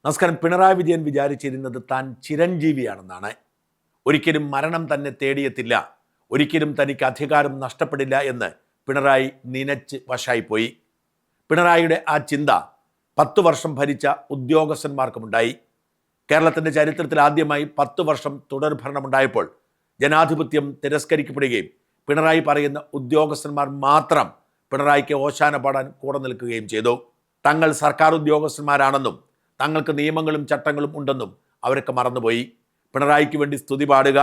നമസ്കാരം. പിണറായി വിജയൻ വിചാരിച്ചിരുന്നത് താൻ ചിരഞ്ജീവിയാണെന്നാണ്. ഒരിക്കലും മരണം തന്നെ തേടിയെത്തില്ല, ഒരിക്കലും തനിക്ക് അധികാരം നഷ്ടപ്പെടില്ല എന്ന് പിണറായി നനച്ച് വശായിപ്പോയി. പിണറായിയുടെ ആ ചിന്ത 10 വർഷം ഭരിച്ച ഉദ്യോഗസ്ഥന്മാർക്കുമുണ്ടായി. കേരളത്തിൻ്റെ ചരിത്രത്തിൽ ആദ്യമായി 10 വർഷം തുടർഭരണമുണ്ടായപ്പോൾ ജനാധിപത്യം തിരസ്കരിക്കപ്പെടുകയും പിണറായി പറയുന്ന ഉദ്യോഗസ്ഥന്മാർ മാത്രം പിണറായിക്ക് ഓശാന പാടാൻ കൂടെ നിൽക്കുകയും ചെയ്തു. തങ്ങൾ സർക്കാർ ഉദ്യോഗസ്ഥന്മാരാണെന്നും തങ്ങൾക്ക് നിയമങ്ങളും ചട്ടങ്ങളും ഉണ്ടെന്നും അവരൊക്കെ മറന്നുപോയി. പിണറായിക്ക് വേണ്ടി സ്തുതി പാടുക,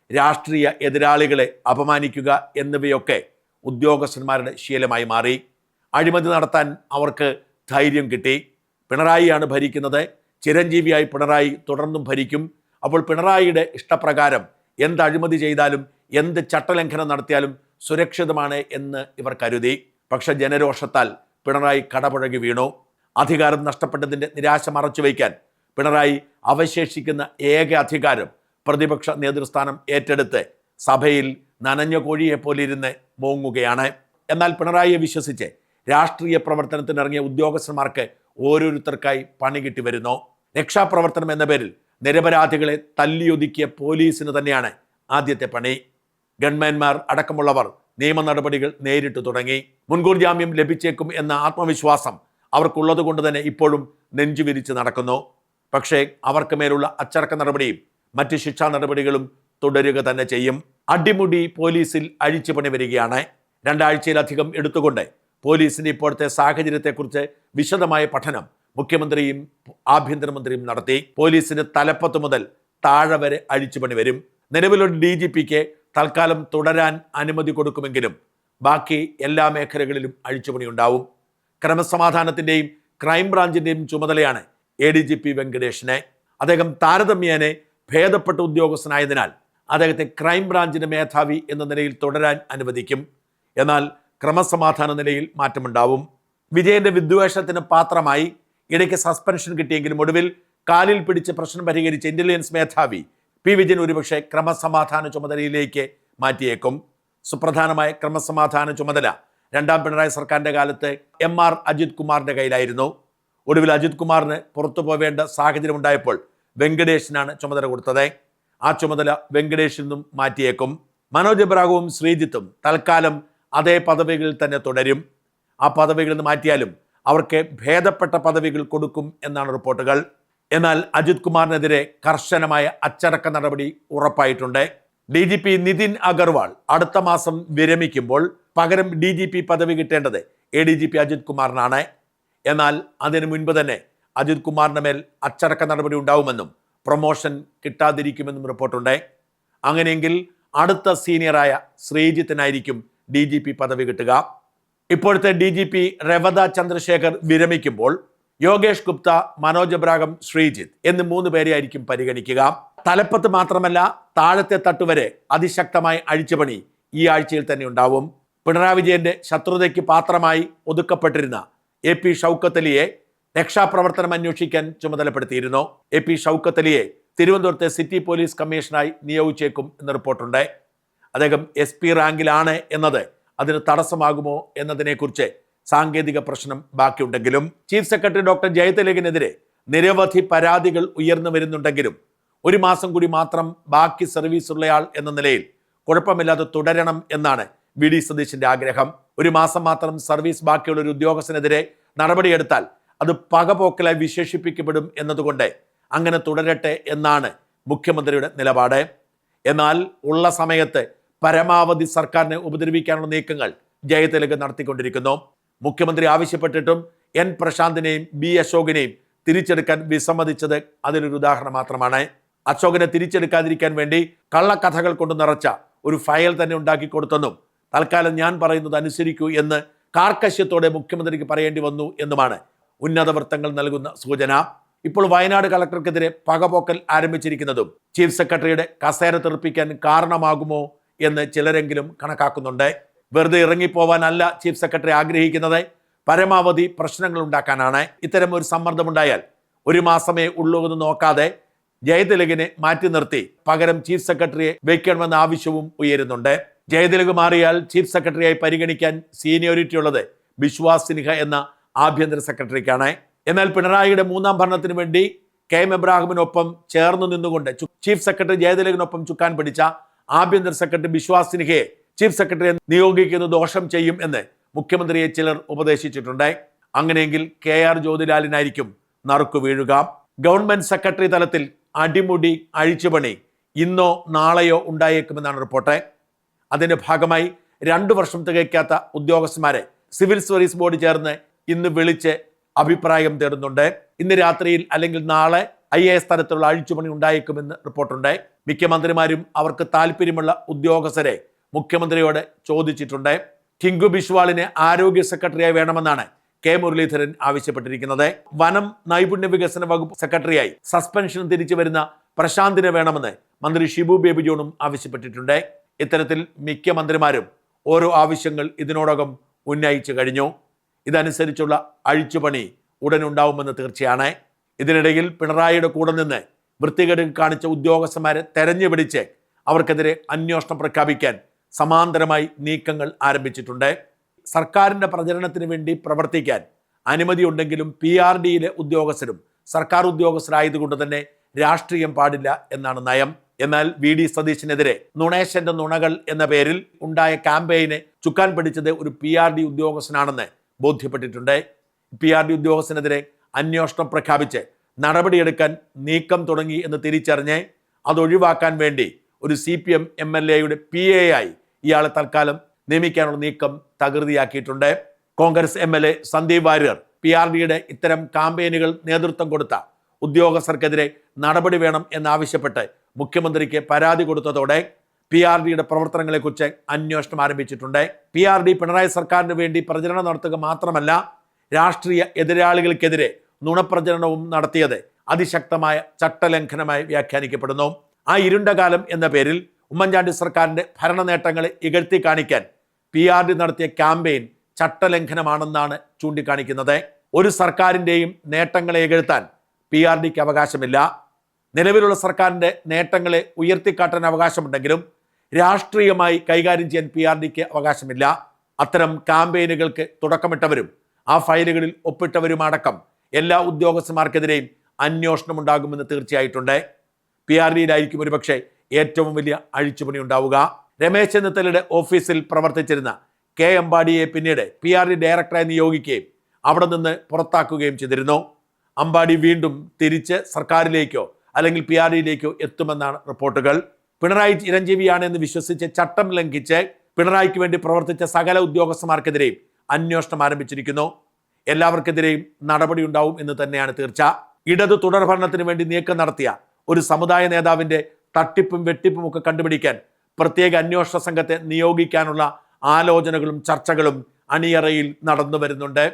രാഷ്ട്രീയ എതിരാളികളെ അപമാനിക്കുക എന്നിവയൊക്കെ ഉദ്യോഗസ്ഥന്മാരുടെ ശീലമായി മാറി. അഴിമതി നടത്താൻ അവർക്ക് ധൈര്യം കിട്ടി. പിണറായിയാണ് ഭരിക്കുന്നത്, ചിരഞ്ജീവിയായി പിണറായി തുടർന്നും ഭരിക്കും. അപ്പോൾ പിണറായിയുടെ ഇഷ്ടപ്രകാരം എന്ത് അഴിമതി ചെയ്താലും എന്ത് ചട്ടലംഘനം നടത്തിയാലും സുരക്ഷിതമാണ് എന്ന് ഇവർ കരുതി. പക്ഷെ ജനരോഷത്താൽ പിണറായി കടപുഴകി വീണു. അധികാരം നഷ്ടപ്പെട്ടതിൻ്റെ നിരാശ മറച്ചുവയ്ക്കാൻ പിണറായി അവശേഷിക്കുന്ന ഏക അധികാരം പ്രതിപക്ഷ നേതൃസ്ഥാനം ഏറ്റെടുത്ത് സഭയിൽ നനഞ്ഞ കോഴിയെപ്പോലെ ഇരുന്ന് മോങ്ങുകയാണ്. എന്നാൽ പിണറായിയെ വിശ്വസിച്ച് രാഷ്ട്രീയ പ്രവർത്തനത്തിനിറങ്ങിയ ഉദ്യോഗസ്ഥന്മാർക്ക് ഓരോരുത്തർക്കായി പണി കിട്ടി വരുന്നു. രക്ഷാപ്രവർത്തനം എന്ന പേരിൽ നിരപരാധികളെ തല്ലിയൊതുക്കിയ പോലീസിന് തന്നെയാണ് ആദ്യത്തെ പണി. ഗൺമാൻമാർ അടക്കമുള്ളവർ നിയമ നടപടികൾ നേരിട്ട് തുടങ്ങി. മുൻകൂർ ജാമ്യം ലഭിച്ചേക്കും എന്ന ആത്മവിശ്വാസം അവർക്കുള്ളത് കൊണ്ട് തന്നെ ഇപ്പോഴും നെഞ്ചുവിരിച്ച് നടക്കുന്നു. പക്ഷേ അവർക്ക് മേലുള്ള അച്ചടക്ക നടപടിയും മറ്റ് ശിക്ഷാ നടപടികളും തുടരുക തന്നെ ചെയ്യും. അടിമുടി പോലീസിൽ അഴിച്ചുപണി വരികയാണ്. 2 ആഴ്ചയിലധികം എടുത്തുകൊണ്ട് പോലീസിൻ്റെ ഇപ്പോഴത്തെ സാഹചര്യത്തെക്കുറിച്ച് വിശദമായ പഠനം മുഖ്യമന്ത്രിയും ആഭ്യന്തരമന്ത്രിയും നടത്തി. പോലീസിന് തലപ്പത്ത് മുതൽ താഴെ വരെ അഴിച്ചുപണി വരും. നിലവിലുള്ള DGPക്ക് തൽക്കാലം തുടരാൻ അനുമതി കൊടുക്കുമെങ്കിലും ബാക്കി എല്ലാ മേഖലകളിലും അഴിച്ചുപണി ഉണ്ടാവും. ക്രമസമാധാനത്തിൻ്റെയും ക്രൈംബ്രാഞ്ചിൻ്റെയും ചുമതലയാണ് ADGP വെങ്കടേഷിനെ. അദ്ദേഹം താരതമ്യേന ഭേദപ്പെട്ട ഉദ്യോഗസ്ഥനായതിനാൽ അദ്ദേഹത്തെ ക്രൈംബ്രാഞ്ചിൻ്റെ മേധാവി എന്ന നിലയിൽ തുടരാൻ അനുവദിക്കും. എന്നാൽ ക്രമസമാധാന നിലയിൽ മാറ്റമുണ്ടാവും. വിജയന്റെ വിദ്വേഷത്തിന് പാത്രമായി ഇടയ്ക്ക് സസ്പെൻഷൻ കിട്ടിയെങ്കിലും ഒടുവിൽ കാലിൽ പിടിച്ച് പ്രശ്നം പരിഹരിച്ച ഇന്റലിജൻസ് മേധാവി P. വിജയൻ ഒരുപക്ഷെ ക്രമസമാധാന ചുമതലയിലേക്ക് മാറ്റിയേക്കും. സുപ്രധാനമായ ക്രമസമാധാന ചുമതല 2ാം പിണറായി സർക്കാരിൻ്റെ കാലത്ത് MR അജിത് കുമാറിൻ്റെ കയ്യിലായിരുന്നു. ഒടുവിൽ അജിത് കുമാറിന് പുറത്തു പോവേണ്ട സാഹചര്യം ഉണ്ടായപ്പോൾ വെങ്കടേഷിനാണ് ചുമതല കൊടുത്തത്. ആ ചുമതല വെങ്കടേഷിൽ നിന്നും മാറ്റിയേക്കും. മനോജ് എബ്രാഹിമും ശ്രീജിത്തും തൽക്കാലം അതേ പദവികളിൽ തന്നെ തുടരും. ആ പദവികളിൽ നിന്ന് മാറ്റിയാലും അവർക്ക് ഭേദപ്പെട്ട പദവികൾ കൊടുക്കും എന്നാണ് റിപ്പോർട്ടുകൾ. എന്നാൽ അജിത് കുമാറിനെതിരെ കർശനമായ അച്ചടക്ക നടപടി ഉറപ്പായിട്ടുണ്ട്. DGP നിതിൻ അഗർവാൾ അടുത്ത മാസം വിരമിക്കുമ്പോൾ പകരം DGP പദവി കിട്ടേണ്ടത് ADGP അജിത് കുമാറിനാണ്. എന്നാൽ അതിനു മുൻപ് തന്നെ അജിത് കുമാറിന് മേൽ അച്ചടക്ക നടപടി ഉണ്ടാവുമെന്നും പ്രൊമോഷൻ കിട്ടാതിരിക്കുമെന്നും റിപ്പോർട്ടുണ്ട്. അങ്ങനെയെങ്കിൽ അടുത്ത സീനിയറായ ശ്രീജിത്തിനായിരിക്കും DGP പദവി കിട്ടുക. ഇപ്പോഴത്തെ DGP രവത ചന്ദ്രശേഖർ വിരമിക്കുമ്പോൾ യോഗേഷ് ഗുപ്ത, മനോജ് എബ്രാഹിം, ശ്രീജിത്ത് എന്നീ 3 പേരെയായിരിക്കും പരിഗണിക്കുക. തലപ്പത്ത് മാത്രമല്ല താഴത്തെ തട്ടുവരെ അതിശക്തമായി അഴിച്ചുപണി ഈ ആഴ്ചയിൽ തന്നെ ഉണ്ടാവും. പിണറായി വിജയന്റെ ശത്രുതയ്ക്ക് പാത്രമായി ഒതുക്കപ്പെട്ടിരുന്ന AP ഷൗക്കത്ത് അലിയെ രക്ഷാപ്രവർത്തനം അന്വേഷിക്കാൻ ചുമതലപ്പെടുത്തിയിരുന്നു. AP ഷൗക്കത്ത് അലിയെ തിരുവനന്തപുരത്തെ സിറ്റി പോലീസ് കമ്മീഷണറായി നിയോഗിച്ചേക്കും എന്ന് റിപ്പോർട്ടുണ്ട്. അദ്ദേഹം SP റാങ്കിലാണ് എന്നത് അതിന് തടസ്സമാകുമോ എന്നതിനെക്കുറിച്ച് സാങ്കേതിക പ്രശ്നം ബാക്കിയുണ്ടെങ്കിലും ചീഫ് സെക്രട്ടറി ഡോക്ടർ ജയതിലകിനെതിരെ നിരവധി പരാതികൾ ഉയർന്നു വരുന്നുണ്ടെങ്കിലും 1 മാസം കൂടി മാത്രം ബാക്കി സർവീസുള്ളയാൾ എന്ന നിലയിൽ കുഴപ്പമില്ലാതെ തുടരണം എന്നാണ് VD സതീശന്റെ ആഗ്രഹം. 1 മാസം മാത്രം സർവീസ് ബാക്കിയുള്ള ഒരു ഉദ്യോഗസ്ഥനെതിരെ നടപടിയെടുത്താൽ അത് പകപോക്കലായി വിശേഷിപ്പിക്കപ്പെടും എന്നതുകൊണ്ട് അങ്ങനെ തുടരട്ടെ എന്നാണ് മുഖ്യമന്ത്രിയുടെ നിലപാട്. എന്നാൽ ഉള്ള സമയത്ത് പരമാവധി സർക്കാരിനെ ഉപദ്രവിക്കാനുള്ള നീക്കങ്ങൾ ജയതിലക് നടത്തിക്കൊണ്ടിരിക്കുന്നു. മുഖ്യമന്ത്രി ആവശ്യപ്പെട്ടിട്ടും N പ്രശാന്തിനെയും B അശോകിനെയും തിരിച്ചെടുക്കാൻ വിസമ്മതിച്ചത് അതിലൊരു ഉദാഹരണം മാത്രമാണ്. അശോകനെ തിരിച്ചെടുക്കാതിരിക്കാൻ വേണ്ടി കള്ളക്കഥകൾ കൊണ്ട് നിറച്ച ഒരു ഫയൽ തന്നെ ഉണ്ടാക്കി കൊടുത്തെന്നും തൽക്കാലം ഞാൻ പറയുന്നത് അനുസരിക്കൂ എന്ന് കാർക്കശ്യത്തോടെ മുഖ്യമന്ത്രിക്ക് പറയേണ്ടി വന്നു എന്നുമാണ് ഉന്നത വൃത്തങ്ങൾ നൽകുന്ന സൂചന. ഇപ്പോൾ വയനാട് കളക്ടർക്കെതിരെ പകപോക്കൽ ആരംഭിച്ചിരിക്കുന്നതും ചീഫ് സെക്രട്ടറിയുടെ കസേര തെറിപ്പിക്കാൻ കാരണമാകുമോ എന്ന് ചിലരെങ്കിലും കണക്കാക്കുന്നുണ്ട്. വെറുതെ ഇറങ്ങിപ്പോവാനല്ല ചീഫ് സെക്രട്ടറി ആഗ്രഹിക്കുന്നത്, പരമാവധി പ്രശ്നങ്ങൾ ഉണ്ടാക്കാനാണ്. ഇത്തരം ഒരു സമ്മർദ്ദമുണ്ടായാൽ 1 മാസമേ ഉള്ളൂ എന്ന് നോക്കാതെ ജയതിലകിനെ മാറ്റി നിർത്തി പകരം ചീഫ് സെക്രട്ടറിയെ വയ്ക്കണമെന്ന ആവശ്യവും ഉയരുന്നുണ്ട്. ജയതിലക് മാറിയാൽ ചീഫ് സെക്രട്ടറിയായി പരിഗണിക്കാൻ സീനിയോറിറ്റി ഉള്ളത് ബിശ്വാസ് സിൻഹ എന്ന ആഭ്യന്തര സെക്രട്ടറിക്കാണ്. എന്നാൽ പിണറായിയുടെ 3ാം ഭരണത്തിന് വേണ്ടി KM എബ്രാഹിമിനൊപ്പം ചേർന്ന് നിന്നുകൊണ്ട് ചീഫ് സെക്രട്ടറി ജയതിലകിനൊപ്പം ചുക്കാൻ പിടിച്ച ആഭ്യന്തര സെക്രട്ടറി ബിശ്വാസ് സിൻഹയെ ചീഫ് സെക്രട്ടറിയെ നിയോഗിക്കുന്നത് ദോഷം ചെയ്യും എന്ന് മുഖ്യമന്ത്രിയെ ചിലർ ഉപദേശിച്ചിട്ടുണ്ട്. അങ്ങനെയെങ്കിൽ KR ജ്യോതിലാലിനായിരിക്കും നറുക്കു വീഴുക. ഗവൺമെന്റ് സെക്രട്ടറി തലത്തിൽ അടിമുടി അഴിച്ചുപണി ഇന്നോ നാളെയോ ഉണ്ടായേക്കുമെന്നാണ് റിപ്പോർട്ട്. അതിന്റെ ഭാഗമായി 2 വർഷം തികയ്ക്കാത്ത ഉദ്യോഗസ്ഥന്മാരെ സിവിൽ സർവീസ് ബോർഡ് ചേർന്ന് ഇന്ന് വിളിച്ച് അഭിപ്രായം തേടുന്നുണ്ട്. ഇന്ന് രാത്രിയിൽ അല്ലെങ്കിൽ നാളെ IAS തരത്തിലുള്ള അഴിച്ചുപണി ഉണ്ടായേക്കുമെന്ന് റിപ്പോർട്ടുണ്ട്. മിക്ക മന്ത്രിമാരും അവർക്ക് താല്പര്യമുള്ള ഉദ്യോഗസ്ഥരെ മുഖ്യമന്ത്രിയോട് ചോദിച്ചിട്ടുണ്ട്. ടിങ്കു ബിശ്വാളിനെ ആരോഗ്യ സെക്രട്ടറിയായി വേണമെന്നാണ് K. മുരളീധരൻ ആവശ്യപ്പെട്ടിരിക്കുന്നത്. വനം നൈപുണ്യ വികസന വകുപ്പ് സെക്രട്ടറിയായി സസ്പെൻഷൻ തിരിച്ചു വരുന്ന പ്രശാന്തിനെ വേണമെന്ന് മന്ത്രി ഷിബു ബേബി ജോണും ആവശ്യപ്പെട്ടിട്ടുണ്ട്. ഇത്തരത്തിൽ മിക്ക മന്ത്രിമാരും ഓരോ ആവശ്യങ്ങൾ ഇതിനോടകം ഉന്നയിച്ചു കഴിഞ്ഞു. ഇതനുസരിച്ചുള്ള അഴിച്ചുപണി ഉടനുണ്ടാവുമെന്ന് തീർച്ചയാണ്. ഇതിനിടയിൽ പിണറായിയുടെ കൂടെ നിന്ന് വൃത്തികേട് കാണിച്ച ഉദ്യോഗസ്ഥന്മാരെ തെരഞ്ഞുപിടിച്ച് അവർക്കെതിരെ അന്വേഷണം പ്രഖ്യാപിക്കാൻ സമാന്തരമായി നീക്കങ്ങൾ ആരംഭിച്ചിട്ടുണ്ട്. സർക്കാരിൻ്റെ പ്രചരണത്തിന് വേണ്ടി പ്രവർത്തിക്കാൻ അനുമതിയുണ്ടെങ്കിലും PRDയിലെ ഉദ്യോഗസ്ഥരും സർക്കാർ ഉദ്യോഗസ്ഥരായതുകൊണ്ട് തന്നെ രാഷ്ട്രീയം പാടില്ല എന്നാണ് നയം. എന്നാൽ VD സതീശനെതിരെ നുണേശന്റെ നുണകൾ എന്ന പേരിൽ ഉണ്ടായ ക്യാമ്പയിനെ ചുക്കാൻ പിടിച്ചത് ഒരു PRD ഉദ്യോഗസ്ഥനാണെന്ന് ബോധ്യപ്പെട്ടിട്ടുണ്ട്. PRD ഉദ്യോഗസ്ഥനെതിരെ അന്വേഷണം പ്രഖ്യാപിച്ച് നടപടിയെടുക്കാൻ നീക്കം തുടങ്ങി എന്ന് തിരിച്ചറിഞ്ഞ് അതൊഴിവാക്കാൻ വേണ്ടി ഒരു CPM MLAയുടെ PA ആയി ഇയാളെ തൽക്കാലം നിയമിക്കാനുള്ള നീക്കം തകൃതിയാക്കിയിട്ടുണ്ട്. കോൺഗ്രസ് MLA സന്ദീപ് വാര്യർ PRDയുടെ ഇത്തരം ക്യാമ്പയിനുകൾ നേതൃത്വം കൊടുത്ത ഉദ്യോഗസ്ഥർക്കെതിരെ നടപടി വേണം എന്നാവശ്യപ്പെട്ട് മുഖ്യമന്ത്രിക്ക് പരാതി കൊടുത്തതോടെ PRDയുടെ പ്രവർത്തനങ്ങളെക്കുറിച്ച് അന്വേഷണം ആരംഭിച്ചിട്ടുണ്ട്. PRD പിണറായി സർക്കാരിന് വേണ്ടി പ്രചരണം നടത്തുക മാത്രമല്ല രാഷ്ട്രീയ എതിരാളികൾക്കെതിരെ നുണപ്രചരണവും നടത്തിയത് അതിശക്തമായ ചട്ടലംഘനമായി വ്യാഖ്യാനിക്കപ്പെടുന്നു. ആ ഇരുണ്ട കാലം എന്ന പേരിൽ ഉമ്മൻചാണ്ടി സർക്കാരിന്റെ ഭരണ നേട്ടങ്ങളെ ഇകഴ്ത്തി കാണിക്കാൻ PRD നടത്തിയ ക്യാമ്പയിൻ ചട്ടലംഘനമാണെന്നാണ് ചൂണ്ടിക്കാണിക്കുന്നത്. ഒരു സർക്കാരിൻ്റെയും നേട്ടങ്ങളെ ഇകഴ്ത്താൻ PRDക്ക് അവകാശമില്ല. നിലവിലുള്ള സർക്കാരിൻ്റെ നേട്ടങ്ങളെ ഉയർത്തിക്കാട്ടാൻ അവകാശമുണ്ടെങ്കിലും രാഷ്ട്രീയമായി കൈകാര്യം ചെയ്യാൻ PRDക്ക് അവകാശമില്ല. അത്തരം ക്യാമ്പയിനുകൾക്ക് തുടക്കമിട്ടവരും ആ ഫയലുകളിൽ ഒപ്പിട്ടവരുമടക്കം എല്ലാ ഉദ്യോഗസ്ഥന്മാർക്കെതിരെയും അന്വേഷണം ഉണ്ടാകുമെന്ന് തീർച്ചയായിട്ടുണ്ട്. PRDയിലായിരിക്കും ഒരുപക്ഷെ ഏറ്റവും വലിയ അഴിച്ചുപണി ഉണ്ടാവുക. രമേശ് ചെന്നിത്തലയുടെ ഓഫീസിൽ പ്രവർത്തിച്ചിരുന്ന K. അമ്പാടിയെ പിന്നീട് PRD ഡയറക്ടറായി നിയോഗിക്കുകയും അവിടെ നിന്ന് പുറത്താക്കുകയും ചെയ്തിരുന്നു. അമ്പാടി വീണ്ടും തിരിച്ച് സർക്കാരിലേക്കോ അല്ലെങ്കിൽ PRDയിലേക്കോ എത്തുമെന്നാണ് റിപ്പോർട്ടുകൾ. പിണറായി ചിരഞ്ജീവിയാണെന്ന് വിശ്വസിച്ച് ചട്ടം ലംഘിച്ച് പിണറായിക്ക് വേണ്ടി പ്രവർത്തിച്ച സകല ഉദ്യോഗസ്ഥന്മാർക്കെതിരെയും അന്വേഷണം ആരംഭിച്ചിരിക്കുന്നു. എല്ലാവർക്കെതിരെയും നടപടി ഉണ്ടാവും എന്ന് തന്നെയാണ് തീർച്ച. ഇടതു തുടർഭരണത്തിന് വേണ്ടി നീക്കം നടത്തിയ ഒരു സമുദായ നേതാവിൻ്റെ തട്ടിപ്പും വെട്ടിപ്പും ഒക്കെ കണ്ടുപിടിക്കാൻ പ്രത്യേക അന്വേഷണ സംഘത്തെ നിയോഗിക്കാനുള്ള ആലോചനകളും ചർച്ചകളും അണിയറയിൽ നടന്നു വരുന്നുണ്ട്.